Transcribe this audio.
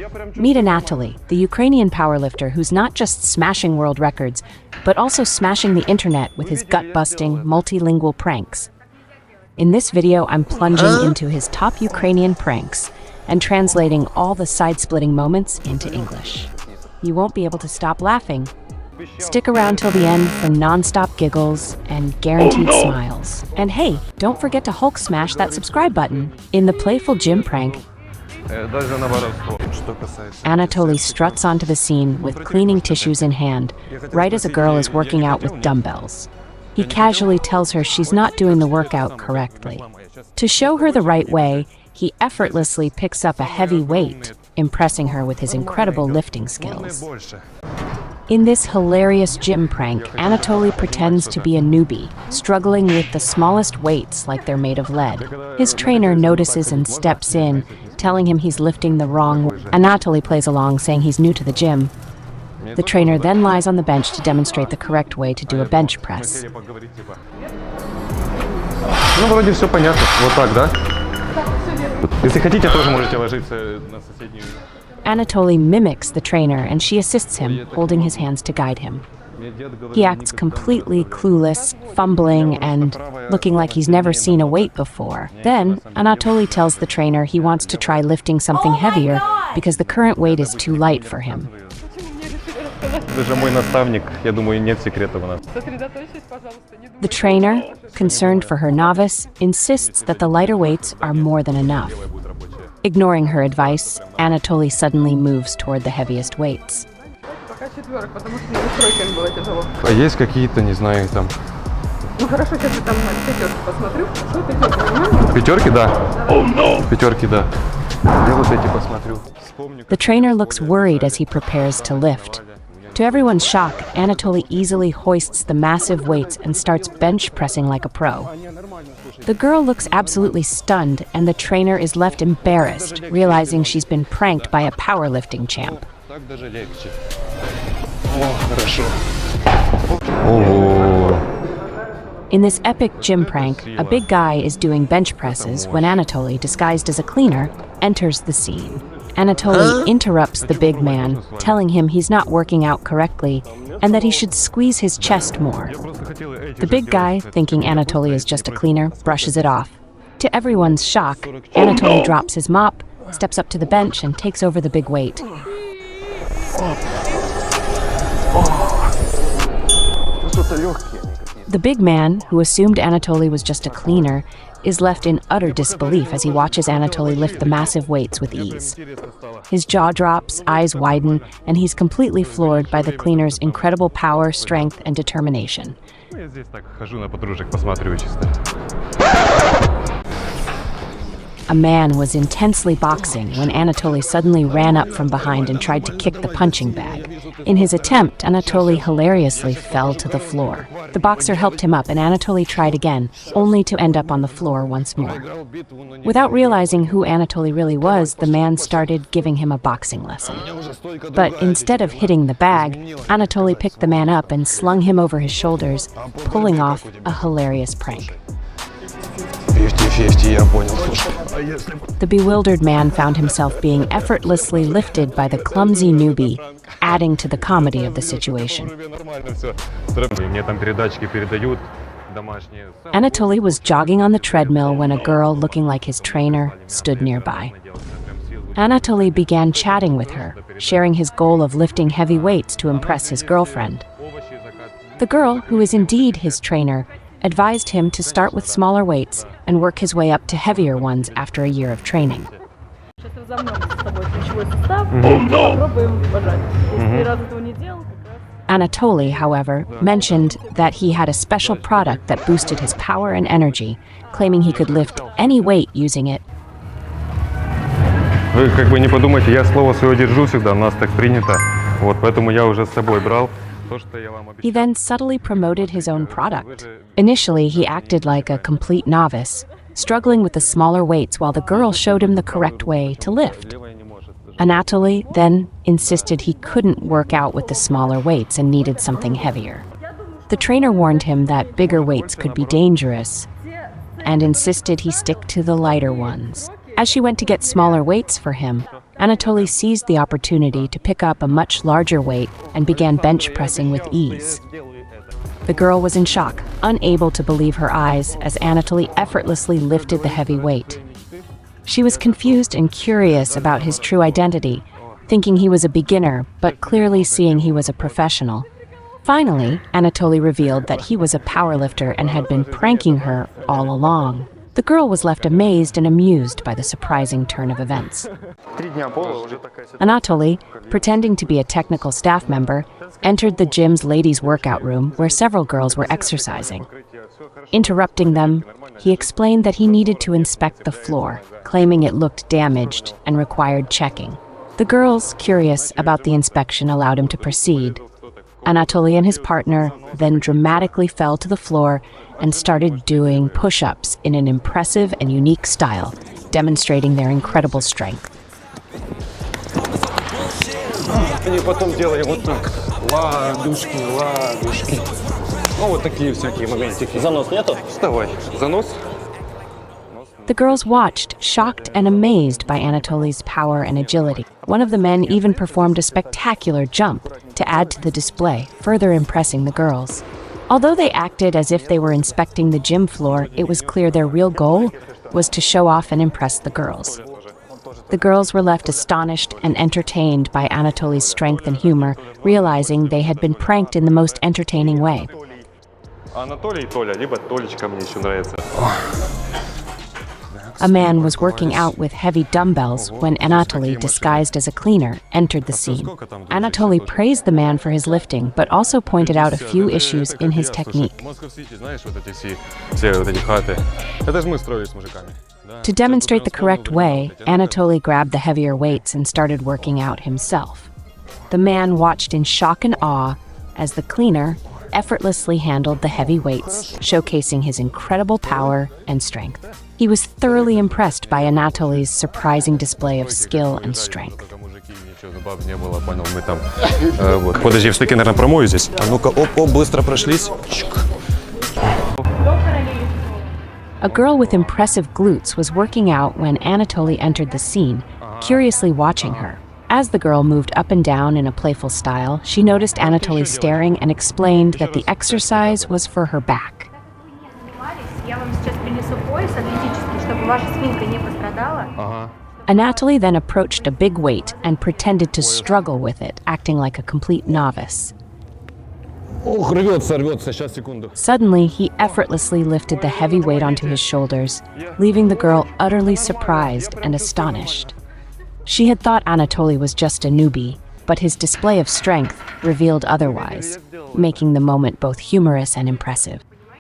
Meet Anatoly, the Ukrainian powerlifter who's not just smashing world records, but also smashing the internet with his gut-busting, multilingual pranks. In this video, I'm plunging into his top Ukrainian pranks and translating all the side-splitting moments into English. You won't be able to stop laughing. Stick around till the end for non-stop giggles and guaranteed smiles. And hey, don't forget to Hulk smash that subscribe button. In the playful gym prank, Anatoly struts onto the scene with cleaning tissues in hand, right as a girl is working out with dumbbells. He casually tells her she's not doing the workout correctly. To show her the right way, he effortlessly picks up a heavy weight, impressing her with his incredible lifting skills. In this hilarious gym prank, Anatoly pretends to be a newbie, struggling with the smallest weights like they're made of lead. His trainer notices and steps in, telling him he's lifting the wrong way. Anatoly plays along, saying he's new to the gym. The trainer then lies on the bench to demonstrate the correct way to do a bench press. Ну, вроде все понятно. Вот так, да? Если хотите, тоже можете ложиться на соседнюю. Anatoly mimics the trainer and she assists him, holding his hands to guide him. He acts completely clueless, fumbling and looking like he's never seen a weight before. Then, Anatoly tells the trainer he wants to try lifting something heavier because the current weight is too light for him. The trainer, concerned for her novice, insists that the lighter weights are more than enough. Ignoring her advice, Anatoly suddenly moves toward the heaviest weights. А есть какие-то, не знаю, там. Ну хорошо, сейчас я там на пятерки посмотрю. Что пятерки? Пятерки, да. Пятерки, да. Я вот эти посмотрю. The trainer looks worried as he prepares to lift. To everyone's shock, Anatoly easily hoists the massive weights and starts bench pressing like a pro. The girl looks absolutely stunned, and the trainer is left embarrassed, realizing she's been pranked by a powerlifting champ. In this epic gym prank, a big guy is doing bench presses when Anatoly, disguised as a cleaner, enters the scene. Anatoly interrupts the big man, telling him he's not working out correctly and that he should squeeze his chest more. The big guy, thinking Anatoly is just a cleaner, brushes it off. To everyone's shock, Anatoly drops his mop, steps up to the bench and takes over the big weight. The big man, who assumed Anatoly was just a cleaner, is left in utter disbelief as he watches Anatoly lift the massive weights with ease. His jaw drops, eyes widen, and he's completely floored by the cleaner's incredible power, strength, and determination. A man was intensely boxing when Anatoly suddenly ran up from behind and tried to kick the punching bag. In his attempt, Anatoly hilariously fell to the floor. The boxer helped him up and Anatoly tried again, only to end up on the floor once more. Without realizing who Anatoly really was, the man started giving him a boxing lesson. But instead of hitting the bag, Anatoly picked the man up and slung him over his shoulders, pulling off a hilarious prank. The bewildered man found himself being effortlessly lifted by the clumsy newbie, adding to the comedy of the situation. Anatoly was jogging on the treadmill when a girl looking like his trainer stood nearby. Anatoly began chatting with her, sharing his goal of lifting heavy weights to impress his girlfriend. The girl, who is indeed his trainer, advised him to start with smaller weights and work his way up to heavier ones after a year of training. Anatoly, however, mentioned that he had a special product that boosted his power and energy, claiming he could lift any weight using it. Вы как бы не подумайте, я слово свое держу всегда, у нас так принято. Вот, поэтому я уже с собой брал. He then subtly promoted his own product. Initially, he acted like a complete novice, struggling with the smaller weights while the girl showed him the correct way to lift. Anatoly then insisted he couldn't work out with the smaller weights and needed something heavier. The trainer warned him that bigger weights could be dangerous and insisted he stick to the lighter ones. As she went to get smaller weights for him, Anatoly seized the opportunity to pick up a much larger weight and began bench pressing with ease. The girl was in shock, unable to believe her eyes as Anatoly effortlessly lifted the heavy weight. She was confused and curious about his true identity, thinking he was a beginner, but clearly seeing he was a professional. Finally, Anatoly revealed that he was a powerlifter and had been pranking her all along. The girl was left amazed and amused by the surprising turn of events. Anatoly, pretending to be a technical staff member, entered the gym's ladies' workout room where several girls were exercising. Interrupting them, he explained that he needed to inspect the floor, claiming it looked damaged and required checking. The girls, curious about the inspection, allowed him to proceed. Anatoly and his partner then dramatically fell to the floor and started doing push-ups in an impressive and unique style, demonstrating their incredible strength. Они потом делали вот так. Ладушки, ладушки. Ну, вот такие всякие моментики. Занос нету? Вставай. Занос? The girls watched, shocked and amazed by Anatoly's power and agility. One of the men even performed a spectacular jump to add to the display, further impressing the girls. Although they acted as if they were inspecting the gym floor, it was clear their real goal was to show off and impress the girls. The girls were left astonished and entertained by Anatoly's strength and humor, realizing they had been pranked in the most entertaining way. Анатолий, Толя, либо Толечка мне еще нравится. A man was working out with heavy dumbbells when Anatoly, disguised as a cleaner, entered the scene. Anatoly praised the man for his lifting, but also pointed out a few issues in his technique. To demonstrate the correct way, Anatoly grabbed the heavier weights and started working out himself. The man watched in shock and awe as the cleaner effortlessly handled the heavy weights, showcasing his incredible power and strength. He was thoroughly impressed by Anatoly's surprising display of skill and strength. Подожди, в стыке, наверное, промою здесь. А ну-ка, оп-оп, быстро прошлись. A girl with impressive glutes was working out when Anatoly entered the scene, curiously watching her. As the girl moved up and down in a playful style, she noticed Anatoly staring and explained that the exercise was for her back. Anatoly then approached a big weight and pretended to struggle with it, acting like a complete novice. Ох, рвется, рвется, сейчас, секунду. Suddenly, he effortlessly lifted the heavy weight onto his shoulders, leaving the girl utterly surprised and astonished. She had thought Anatoly was just a newbie, but his display of strength revealed otherwise, making the moment both humorous and impressive.